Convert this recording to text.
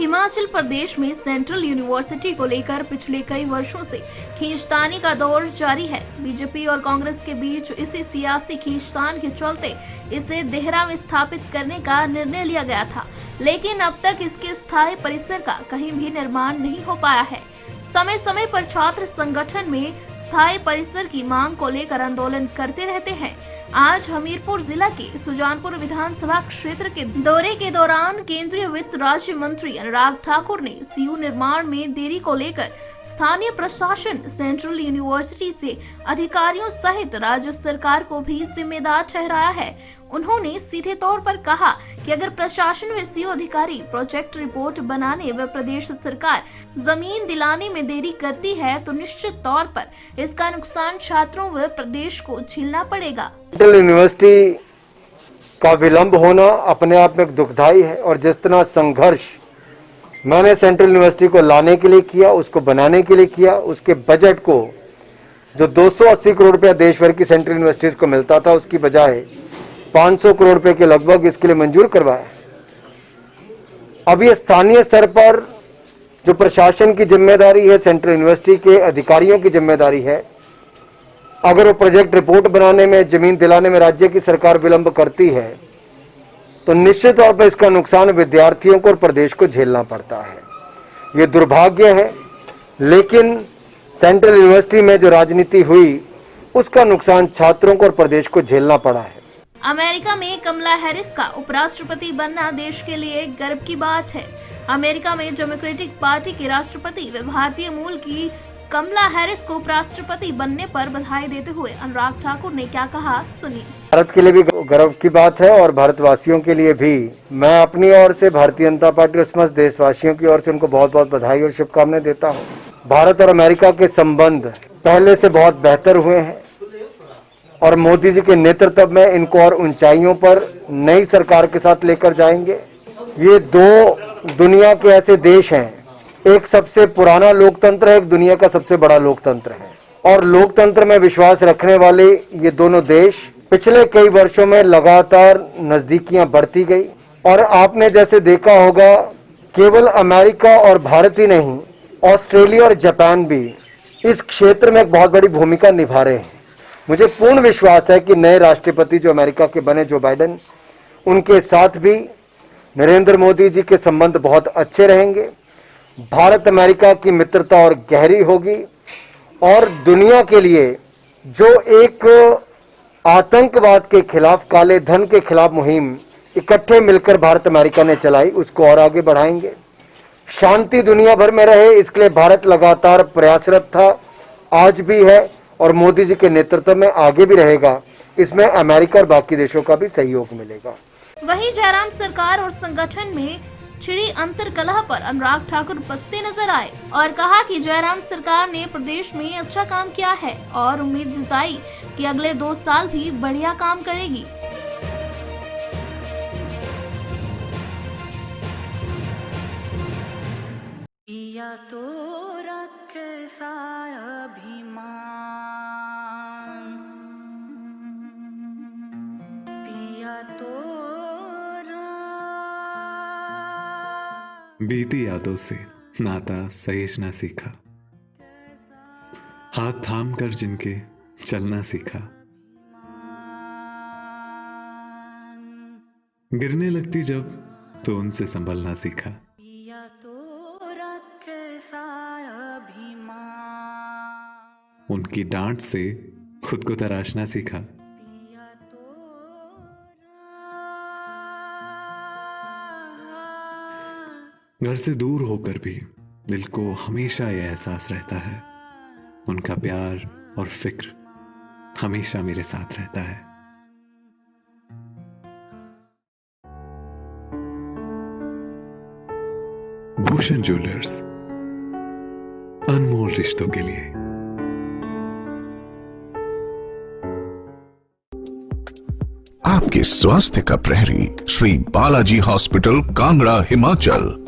हिमाचल प्रदेश में central university को लेकर पिछले कई वर्षों से खींचतानी का दौर जारी है। बीजेपी और कांग्रेस के बीच इसी सियासी खींचतान के चलते इसे देहरा में स्थापित करने का निर्णय लिया गया था, लेकिन अब तक इसके स्थायी परिसर का कहीं भी निर्माण नहीं हो पाया है। समय समय पर छात्र संगठन में स्थायी परिसर की मांग को लेकर आंदोलन करते रहते हैं। आज हमीरपुर जिला के सुजानपुर विधानसभा क्षेत्र के दौरे के दौरान केंद्रीय वित्त राज्य मंत्री अनुराग ठाकुर ने सीयू निर्माण में देरी को लेकर स्थानीय प्रशासन, सेंट्रल यूनिवर्सिटी से अधिकारियों सहित राज्य सरकार को भी जिम्मेदार ठहराया है। उन्होंने सीधे तौर पर कहा कि अगर प्रशासन व सीयू अधिकारी प्रोजेक्ट रिपोर्ट बनाने व प्रदेश सरकार जमीन दिलाने में देरी करती है तो निश्चित तौर पर इसका नुकसान छात्रों व प्रदेश को झेलना पड़ेगा। सेंट्रल यूनिवर्सिटी का विलंब होना अपने आप में दुखदायी है और जिस तरह संघर्ष मैंने सेंट्रल यूनिवर्सिटी को लाने के लिए किया, उसको बनाने के लिए किया, उसके बजट को जो 280 करोड़ रुपया देशभर की सेंट्रल यूनिवर्सिटीज को मिलता था उसकी बजाय 500 करोड़ रुपए के लगभग इसके लिए मंजूर करवाया। अब ये स्थानीय स्तर पर जो प्रशासन की जिम्मेदारी है, सेंट्रल यूनिवर्सिटी के अधिकारियों की जिम्मेदारी है। अगर वो प्रोजेक्ट रिपोर्ट बनाने में, जमीन दिलाने में राज्य की सरकार विलंब करती है तो निश्चित तौर पर इसका नुकसान विद्यार्थियों को और प्रदेश को झेलना पड़ता है। ये दुर्भाग्य है, लेकिन सेंट्रल यूनिवर्सिटी में जो राजनीति हुई उसका नुकसान छात्रों को और प्रदेश को झेलना पड़ा है। अमेरिका में कमला हैरिस का उपराष्ट्रपति बनना देश के लिए गर्व की बात है। अमेरिका में डेमोक्रेटिक पार्टी के राष्ट्रपति व भारतीय मूल की कमला हैरिस को उपराष्ट्रपति बनने पर बधाई देते हुए अनुराग ठाकुर ने क्या कहा, सुनिए। भारत के लिए भी गर्व की बात है और भारतवासियों के लिए भी। मैं अपनी ओर से भारतीय जनता पार्टी और समस्त देशवासियों की ओर से उनको बहुत बहुत बधाई और शुभकामनाएं देता हूँ। भारत और अमेरिका के संबंध पहले से बहुत बेहतर हुए हैं और मोदी जी के नेतृत्व में इनको और ऊंचाइयों पर नई सरकार के साथ लेकर जाएंगे। ये दो दुनिया के ऐसे देश हैं, एक सबसे पुराना लोकतंत्र है, एक दुनिया का सबसे बड़ा लोकतंत्र है और लोकतंत्र में विश्वास रखने वाले ये दोनों देश पिछले कई वर्षों में लगातार नजदीकियां बढ़ती गई। और आपने जैसे देखा होगा, केवल अमेरिका और भारत ही नहीं, ऑस्ट्रेलिया और जापान भी इस क्षेत्र में एक बहुत बड़ी भूमिका निभा रहे हैं। मुझे पूर्ण विश्वास है कि नए राष्ट्रपति जो अमेरिका के बने, जो बाइडेन, उनके साथ भी नरेंद्र मोदी जी के संबंध बहुत अच्छे रहेंगे। भारत अमेरिका की मित्रता और गहरी होगी और दुनिया के लिए जो एक आतंकवाद के खिलाफ, काले धन के खिलाफ मुहिम इकट्ठे मिलकर भारत अमेरिका ने चलाई, उसको और आगे बढ़ाएंगे। शांति दुनिया भर में रहे, इसके लिए भारत लगातार प्रयासरत था, आज भी है और मोदी जी के नेतृत्व में आगे भी रहेगा। इसमें अमेरिका और बाकी देशों का भी सहयोग मिलेगा। वहीं जयराम सरकार और संगठन में छिड़ी अंतर्कलह पर अनुराग ठाकुर बचते नजर आए और कहा कि जयराम सरकार ने प्रदेश में अच्छा काम किया है और उम्मीद जताई कि अगले 2 साल भी बढ़िया काम करेगी। पिया तो कैसा अभिमान, पिया तो बीती यादों से नाता सहेजना सीखा, हाथ थाम कर जिनके चलना सीखा, गिरने लगती जब तो उनसे संभलना सीखा। पिया तो कैसा अभिमान, उनकी डांट से खुद को तराशना सीखा। पिया तो घर से दूर होकर भी दिल को हमेशा यह एहसास रहता है, उनका प्यार और फिक्र हमेशा मेरे साथ रहता है। भूषण ज्वेलर्स, अनमोल रिश्तों के लिए। आपके स्वास्थ्य का प्रहरी श्री बालाजी हॉस्पिटल, कांगड़ा, हिमाचल।